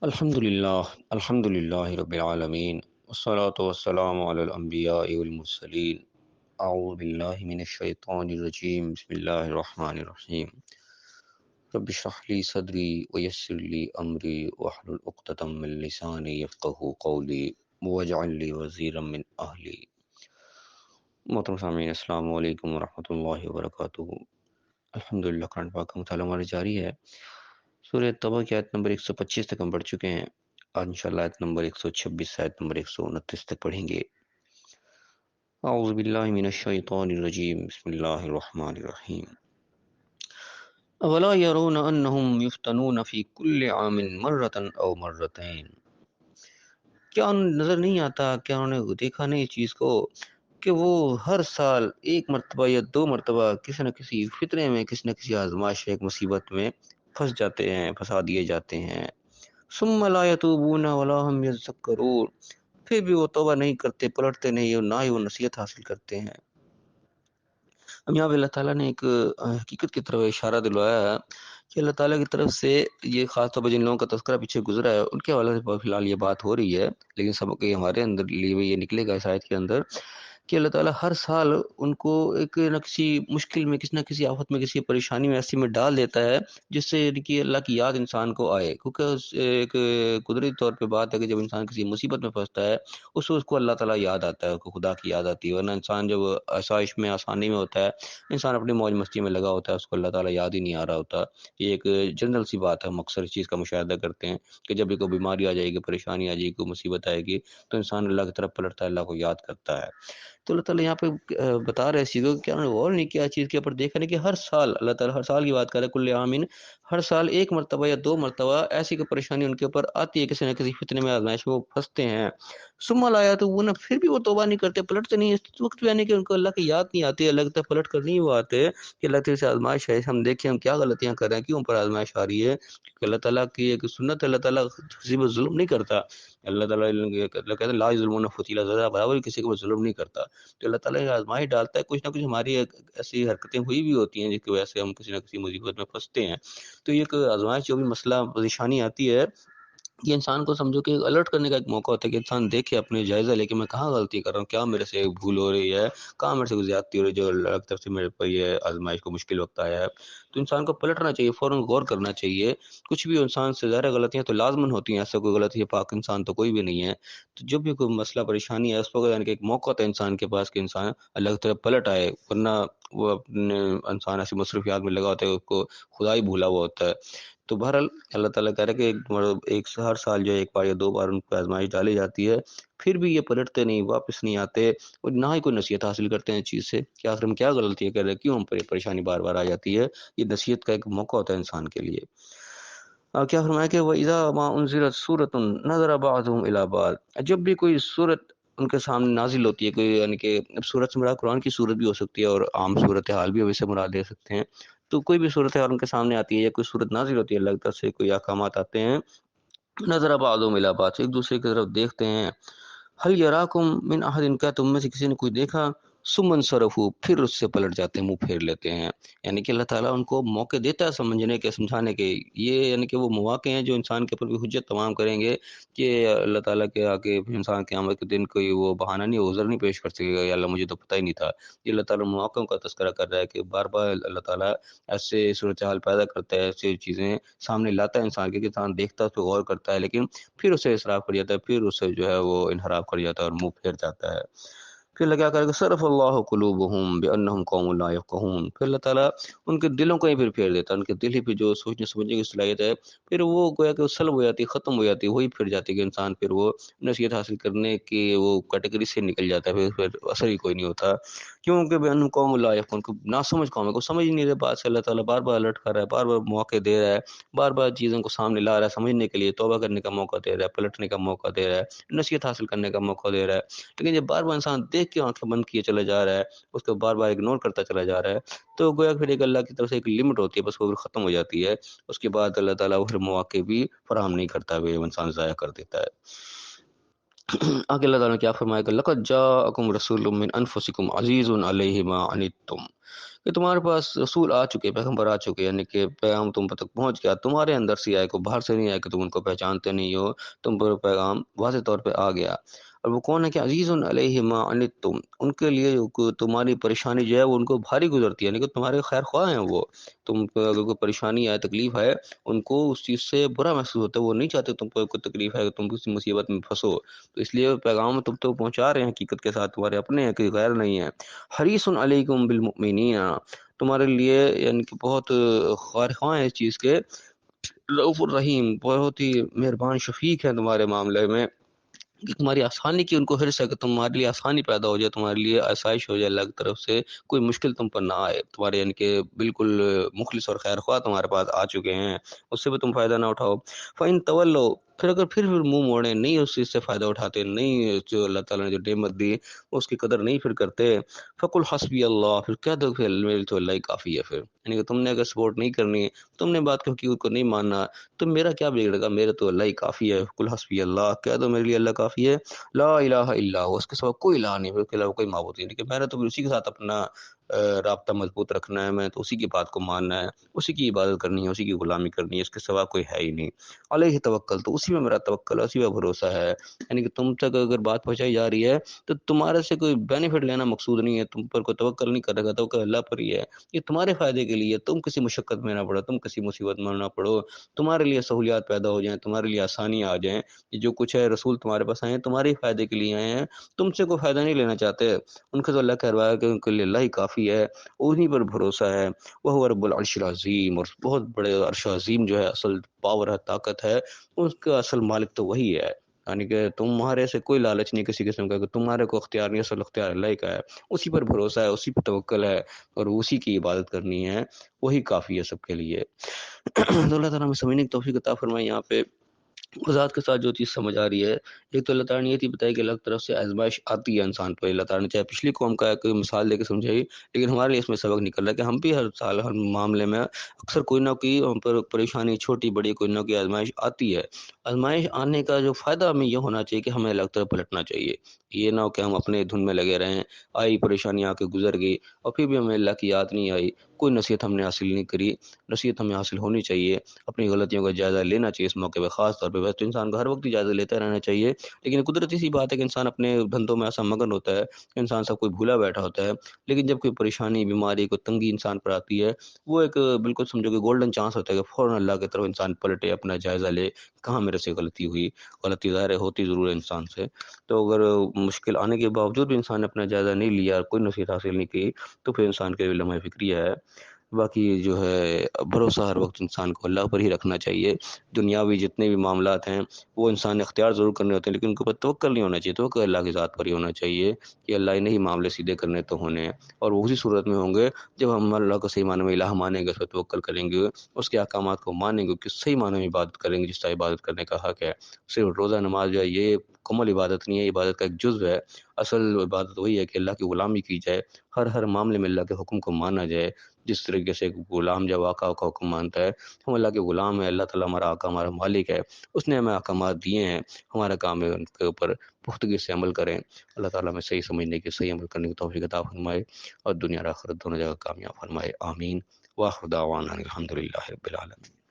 الحمد للہ رب العالمین والصلاة والسلام علی الانبیاء والمرسلین اعوذ باللہ من الشیطان الرجیم بسم اللہ الرحمن الرحیم رب اشرح لی صدری ویسر لی امری واحلل عقدۃ من لسانی یفقہوا قولی واجعل لی وزیرا من اہلی۔ محترم سامعین، السلام علیکم ورحمۃ اللہ وبرکاتہ۔ الحمدللہ، قرآن پاک کا مطالعہ ہمارا جاری ہے۔ سورہ توبہ کی آیت نمبر 125 تک ہم پڑھ چکے ہیں۔ آج انشاءاللہ آیت نمبر 126 سے آیت نمبر 129 تک پڑھیں گے۔ اعوذ باللہ من الشیطان الرجیم، بسم اللہ الرحمن الرحیم۔ اولا یرون انہم یفتنون فی کل عام مرۃ او مرتین، کیا نظر نہیں آتا، کیا انہوں نے دیکھا نہیں اس چیز کو کہ وہ ہر سال ایک مرتبہ یا دو مرتبہ کسی نہ کسی فتنے میں، کسی نہ کسی آزمائش، ایک مصیبت میں پھنس جاتے ہیں، پھنسا دیے جاتے ہیں۔ ثم لا یتوبون ولا هم یذکرون، پھر بھی وہ توبہ نہیں کرتے، پلٹتے نہیں، اور نہ ہی وہ نصیحت حاصل کرتے ہیں۔ اب یہاں پہ اللہ تعالیٰ نے ایک حقیقت کی طرف اشارہ دلوایا ہے کہ اللہ تعالیٰ کی طرف سے یہ خاص طور پر جن لوگوں کا تذکرہ پیچھے گزرا ہے ان کے حوالے سے فی الحال یہ بات ہو رہی ہے، لیکن سب کے ہمارے اندر لیے ہوئے یہ نکلے گا اس آیت کے اندر کہ اللہ تعالیٰ ہر سال ان کو ایک نہ کسی مشکل میں، کسی نہ کسی آفت میں، کسی پریشانی میں ایسی میں ڈال دیتا ہے جس سے کہ اللہ کی یاد انسان کو آئے، کیونکہ ایک قدرتی طور پہ بات ہے کہ جب انسان کسی مصیبت میں پھنستا ہے اس وقت اس کو اللہ تعالیٰ یاد آتا ہے، اس کو خدا کی یاد آتی ہے، ورنہ انسان جب آسائش میں، آسانی میں ہوتا ہے، انسان اپنی موج مستی میں لگا ہوتا ہے، اس کو اللہ تعالیٰ یاد ہی نہیں آ رہا ہوتا۔ یہ ایک جنرل سی بات ہے، ہم اکثر اس چیز کا مشاہدہ کرتے ہیں کہ جب بھی کوئی بیماری آ جائے گی، پریشانی آ جائے گی، کوئی مصیبت آئے گی تو انسان اللہ کی طرف پلٹتا ہے، اللہ کو یاد کرتا ہے۔ تو اللہ تعالیٰ یہاں پہ بتا رہے چیزوں کو، کیا انہوں نے غور نہیں کیا چیز کے اوپر، دیکھا نہیں کہ ہر سال اللہ تعالیٰ ہر سال کی بات کر رہا ہے، کل عامن، ہر سال ایک مرتبہ یا دو مرتبہ ایسی کوئی پریشانی ان کے اوپر آتی ہے، کسی نہ کسی فتنے میں، آزمائش میں وہ پھنستے ہیں۔ ثم لا یتوبون، پھر بھی وہ توبہ نہیں کرتے، پلٹتے نہیں، اس وقت بھی یعنی کہ ان کو اللہ کی یاد نہیں آتی، اللہ کی طرف پلٹ کر نہیں وہ آتے کہ اللہ تعالیٰ سے آزمائش ہے، ہم دیکھیں ہم کیا غلطیاں کر رہے ہیں، کیوں پر آزمائش آ رہی ہے، کیونکہ اللہ تعالیٰ کی ایک سنت ہے، اللہ تعالیٰ کسی پر ظلم نہیں کرتا۔ اللہ تعالیٰ اللہ کہتے ہیں لا یظلمون فتیلا، ذرا برابر کسی کے اوپر ظلم نہیں کرتا۔ تو اللہ تعالیٰ آزمائش ڈالتا ہے، کچھ نہ کچھ ہماری ایسی حرکتیں ہوئی بھی ہوتی ہیں جس کی وجہ سے ہم کسی نہ کسی مصیبت میں پھنستے ہیں۔ تو یہ ایک آزمائش جو بھی مسئلہ پریشانی آتی ہے، یہ انسان کو سمجھو کہ الرٹ کرنے کا ایک موقع ہوتا ہے کہ انسان دیکھے، اپنے جائزہ لے کے میں کہاں غلطی کر رہا ہوں، کیا میرے سے بھول ہو رہی ہے، کہاں میرے سے کوئی زیادتی ہو رہی ہے جو اللہ کی طرف سے میرے پر یہ آزمائش کو مشکل وقت آیا ہے۔ تو انسان کو پلٹنا چاہیے، فوراً غور کرنا چاہیے۔ کچھ بھی انسان سے ظاہر غلطیاں تو لازماً ہوتی ہیں، ایسا کوئی غلطی ہے پاک انسان تو کوئی بھی نہیں ہے۔ تو جب بھی کوئی مسئلہ پریشانی ہے اس وقت یعنی کہ ایک موقع ہوتا ہے انسان کے پاس کہ انسان اللہ کی طرف پلٹ آئے، ورنہ وہ اپنے انسان ایسی مصروفیات میں لگا ہوتا ہے، اس کو خدا ہی بھولا ہوا ہوتا ہے۔ تو بہرحال اللہ تعالیٰ کہہ رہا ہے کہ ایک ہر سال جو ہے ایک بار یا دو بار ان کو آزمائش ڈالی جاتی ہے، پھر بھی یہ پلٹتے نہیں، واپس نہیں آتے، اور نہ ہی کوئی نصیحت حاصل کرتے ہیں اس چیز سے کہ آخر ہم کیا غلطیاں کر رہے ہیں، کیوں ہم پر یہ پریشانی بار بار آ جاتی ہے۔ یہ نصیحت کا ایک موقع ہوتا ہے انسان کے لیے۔ کیا فرمایا کہ وَإِذَا مَا أُنزِلَتْ سُورَةٌ نَظَرَ بَعْضُهُمْ إِلَىٰ بَعْضٍ، جب بھی کوئی صورت ان کے سامنے نازل ہوتی ہے، کوئی یعنی کہ صورت سے مراد قرآن کی صورت بھی ہو سکتی ہے اور عام صورت حال بھی ویسے مراد لے سکتے ہیں، تو کوئی بھی صورت حال ان کے سامنے آتی ہے یا کوئی صورت نازل ہوتی ہے، اللہ کی طرف سے کوئی احکامات آتے ہیں، نظر بعضهم الی بعض، ایک دوسرے کی طرف دیکھتے ہیں، حل یراکم من احد، کیا تم میں سے کسی نے کوئی دیکھا، ثم انصرفوا، پھر اس سے پلٹ جاتے ہیں، منہ پھیر لیتے ہیں۔ یعنی کہ اللہ تعالیٰ ان کو موقع دیتا ہے سمجھنے کے، سمجھانے کے، یہ یعنی کہ وہ مواقع ہیں جو انسان کے اوپر بھی حجت تمام کریں گے کہ اللہ تعالیٰ کے آگے انسان قیامت کے دن کوئی وہ بہانہ نہیں، عذر نہیں پیش کر سکے گا، یا اللہ مجھے تو پتہ ہی نہیں تھا۔ یہ اللہ تعالیٰ مواقعوں کا تذکرہ کر رہا ہے کہ بار بار اللہ تعالیٰ ایسے صورتحال پیدا کرتا ہے، ایسی چیزیں سامنے لاتا ہے انسان کے کہ انسان دیکھتا ہے، اس پہ غور کرتا ہے، لیکن پھر اسے اسراف کر جاتا ہے، پھر اسے جو ہے وہ انحراف کر جاتا ہے اور منہ پھیر جاتا ہے۔ پھر اللہ کیا کرے گا، صرف اللہ قلوبہم بانہم قوم لا یفقہون، پھر اللہ تعالیٰ ان کے دلوں کو ہی پھر پھیر دیتا ہے، ان کے دل ہی پہ جو سوچنے سمجھنے کی صلاحیت ہے پھر وہ گویا کہ سلب ہو جاتی ہے، ختم ہو جاتی ہے، وہی پھر جاتی ہے کہ انسان پھر وہ نصیحت حاصل کرنے کی وہ کیٹیگری سے نکل جاتا ہے، پھر اثر ہی کوئی نہیں ہوتا، کیونکہ بانہم قوم لا یفقہون، کو ناسمجھ قوم ہے، کو سمجھ ہی نہیں رہے بات سے، اللہ تعالیٰ بار بار الرٹ کر رہا ہے، بار بار مواقع دے رہا ہے، بار بار چیزوں کو سامنے لا رہا ہے، سمجھنے کے لیے، توبہ کرنے کا موقع دے رہا ہے، پلٹنے کا موقع دے رہا ہے، نصیحت حاصل کرنے کا موقع دے رہا ہے، لیکن جب بار بار انسان دیکھ کے آنکھیں بند کیے چلا جا رہا ہے، اس کو بار بار اگنور کرتا چلا جا رہا ہے، تو گویا پھر ایک اللہ کی طرف سے ایک لمٹ ہوتی ہے، بس وہ پھر ختم ہو جاتی ہے، اس کے بعد اللہ تعالیٰ وہ پھر مواقع بھی فراہم نہیں کرتا، وہ انسان ضائع کر دیتا ہے۔ آگے اللہ تعالیٰ نے کیا فرمایا کہ لقد جاءکم رسول من انفسکم عزیز علیہ ما عنتم، کہ تمہارے پاس رسول آ چکے، پیغمبر آ چکے، یعنی کہ پیغام تم تک پہنچ گیا، تمہارے اندر سے آئے، کو باہر سے نہیں آئے کہ تم ان کو پہچانتے نہیں ہو، تم پر پیغام واضح طور پہ آ گیا۔ اور وہ کون ہے کہ عزیز علیہ ما عنتم، ان کے لیے تمہاری پریشانی جو ہے وہ ان کو بھاری گزرتی ہے، یعنی کہ تمہارے خیر خواہ ہیں وہ، تم پہ اگر کوئی پریشانی ہے، تکلیف ہے، ان کو اس چیز سے برا محسوس ہوتا ہے، وہ نہیں چاہتے تم کو کوئی تکلیف ہے، تم کسی مصیبت میں پھنسو، تو اس لیے پیغام تم تو پہنچا رہے ہیں حقیقت کے ساتھ، تمہارے اپنے ہیں، کوئی غیر نہیں ہے۔ حریص علیکم بالمؤمنین، تمہارے لیے یعنی کہ بہت خواہ خواہ ہیں اس چیز کے، رؤوف الرحیم، بہت ہی مہربان شفیق ہیں تمہارے معاملے میں، کہ تمہاری آسانی کی ان کو حرص ہے کہ تمہارے لیے آسانی پیدا ہو جائے، تمہارے لیے آسائش ہو جائے، اللہ کی طرف سے کوئی مشکل تم پر نہ آئے، تمہارے یعنی کہ بالکل مخلص اور خیر خواہ تمہارے پاس آ چکے ہیں، اس سے بھی تم فائدہ نہ اٹھاؤ۔ فَإِن تَوَلَّوْا، پھر اگر پھر منہ موڑیں، نہیں اس چیز سے فائدہ اٹھاتے، نہیں جو اللہ تعالیٰ نے جو نعمت دی اس کی قدر نہیں پھر کرتے، فقل حسبی اللہ، پھر کہہ دو کہ میرے تو اللہ ہی کافی ہے، پھر یعنی کہ تم نے اگر سپورٹ نہیں کرنی، تم نے بات حقیقت کو نہیں ماننا، تو میرا کیا بگڑے گا، میرا تو اللہ ہی کافی ہے، کل حسبی اللہ، کہہ دو میرے لیے اللہ کافی ہے، لا الہ الا ہو، اس کے سوا کوئی الہ نہیں، اس کے علاوہ کوئی معبود نہیں، کہ میں نے تو اسی کے ساتھ اپنا رابطہ مضبوط رکھنا ہے، میں تو اسی کی بات کو ماننا ہے، اسی کی عبادت کرنی ہے، اسی کی غلامی کرنی ہے، اس کے سوا کوئی ہے ہی نہیں، علیہ توکل، تو اسی میں میرا توکل ہے، اسی میں بھروسہ ہے، یعنی کہ تم تک اگر بات پہنچائی جا رہی ہے تو تمہارے سے کوئی بینیفٹ لینا مقصود نہیں ہے، تم پر کوئی توکل نہیں کرے گا، توکل اللہ پر ہی ہے، یہ تمہارے فائدے کے لیے، تم کسی مشقت میں نہ پڑو، تم کسی مصیبت میں نہ پڑو، تمہارے لیے سہولیات پیدا ہو جائیں، تمہارے لیے آسانیاں آ جائیں، یہ جو کچھ ہے رسول تمہارے پاس آئے ہیں تمہارے ہی فائدے کے لیے آئے ہیں، تم سے کوئی فائدہ نہیں لینا چاہتے، ان کا تو اللہ کہہ رہا ہے کہ ان کے لیے اللہ ہی کافی ہے، انہیں پر بھروسہ ہے، وہ رب العرش العظیم، اور بہت بڑے عرش عظیم جو ہے اصل پاور ہے، طاقت ہے، اس کا اصل مالک تو وہی ہے، یعنی کہ تمہارے سے کوئی لالچ نہیں کسی قسم کا، کہ تمہارے کو اختیار نہیں، اصل اختیار اللہ ہی کا ہے، اسی پر بھروسہ ہے، اسی پر توکل ہے، اور اسی کی عبادت کرنی ہے، وہی کافی ہے سب کے لیے۔ تو اللہ تعالیٰ ہمیں سمجھنے کی توفیق عطا فرمائے۔ یہاں پہ ذات کے ساتھ جو چیز سمجھ آ رہی ہے، ایک تو اللہ تعالیٰ نے یہ چیز بتائی کہ اللہ کی طرف سے آزمائش آتی ہے انسان پہ، اللہ تعالیٰ نے چاہے پچھلی قوم کا کوئی مثال دے کے سمجھائی، لیکن ہمارے لیے اس میں سبق نکل رہا ہے کہ ہم بھی ہر سال ہر معاملے میں اکثر کوئی نہ کوئی ہم پر پریشانی، چھوٹی بڑی کوئی نہ کوئی آزمائش آتی ہے، آزمائش آنے کا جو فائدہ ہمیں یہ ہونا چاہیے کہ ہمیں اللہ کی طرف پلٹنا چاہیے، یہ نہ ہو کہ ہم اپنے دھن میں لگے رہیں، آئی پریشانی آ کے گزر گئی اور پھر بھی ہمیں اللہ کی یاد نہیں آئی، کوئی نصیحت ہم نے حاصل نہیں کری، نصیحت ہمیں حاصل ہونی چاہیے، اپنی غلطیوں کا جائزہ لینا چاہیے اس موقع پہ، خاص طور پہ ویسے تو انسان کو ہر وقت ہی جائزہ لیتا رہنا چاہیے، لیکن قدرتی سی بات ہے کہ انسان اپنے دھندوں میں ایسا مگن ہوتا ہے کہ انسان سب کوئی بھولا بیٹھا ہوتا ہے، لیکن جب کوئی پریشانی، بیماری، کوئی تنگی انسان پر آتی ہے، وہ ایک بالکل سمجھو کہ گولڈن چانس ہوتا ہے کہ فوراً اللہ کی طرف انسان پلٹے، اپنا جائزہ لے، کہاں میرے سے غلطی ہوئی، غلطی ظاہر ہے ہوتی ضرور ہے انسان سے، تو اگر مشکل آنے کے باوجود بھی انسان نے اپنا جائزہ نہیں لیا، کوئی نصیحت حاصل نہیں کی، تو پھر انسان کے لمحہ فکریہ ہے۔ باقی جو ہے بھروسہ ہر وقت انسان کو اللہ پر ہی رکھنا چاہیے، دنیاوی جتنے بھی معاملات ہیں وہ انسان نے اختیار ضرور کرنے ہوتے ہیں، لیکن ان کے اوپر توکل نہیں ہونا چاہیے، توکل اللہ کی ذات پر ہی ہونا چاہیے، کہ اللہ نے ہی معاملے سیدھے کرنے تو ہونے ہیں، اور وہ اسی صورت میں ہوں گے جب ہم اللہ کو صحیح معنی میں الہ مانیں گے، اس پر توکل کریں گے، اس کے احکامات کو مانیں گے، کہ صحیح معنی میں عبادت کریں گے، جس طرح عبادت کرنے کا حق ہے، صرف روزہ نماز جو ہے یہ مکمل عبادت نہیں ہے، عبادت کا ایک جزو ہے، اصل عبادت وہی ہے کہ اللہ کی غلامی کی جائے، ہر معاملے میں اللہ کے حکم کو مانا جائے، جس طریقے سے ایک غلام جب آقا کا حکم مانتا ہے، ہم اللہ کے غلام ہیں، اللہ تعالیٰ ہمارا آقا، ہمارا مالک ہے، اس نے ہمیں احکامات دیے ہیں، ہمارا کام ہے ان کے اوپر پختگی سے عمل کریں، اللہ تعالیٰ ہمیں صحیح سمجھنے کی، صحیح عمل کرنے کی توفیق عطا فرمائے، اور دنیا اور آخرت دونوں جگہ کامیاب فرمائے، آمین، واخر دعوانا الحمد للہ رب العالمین۔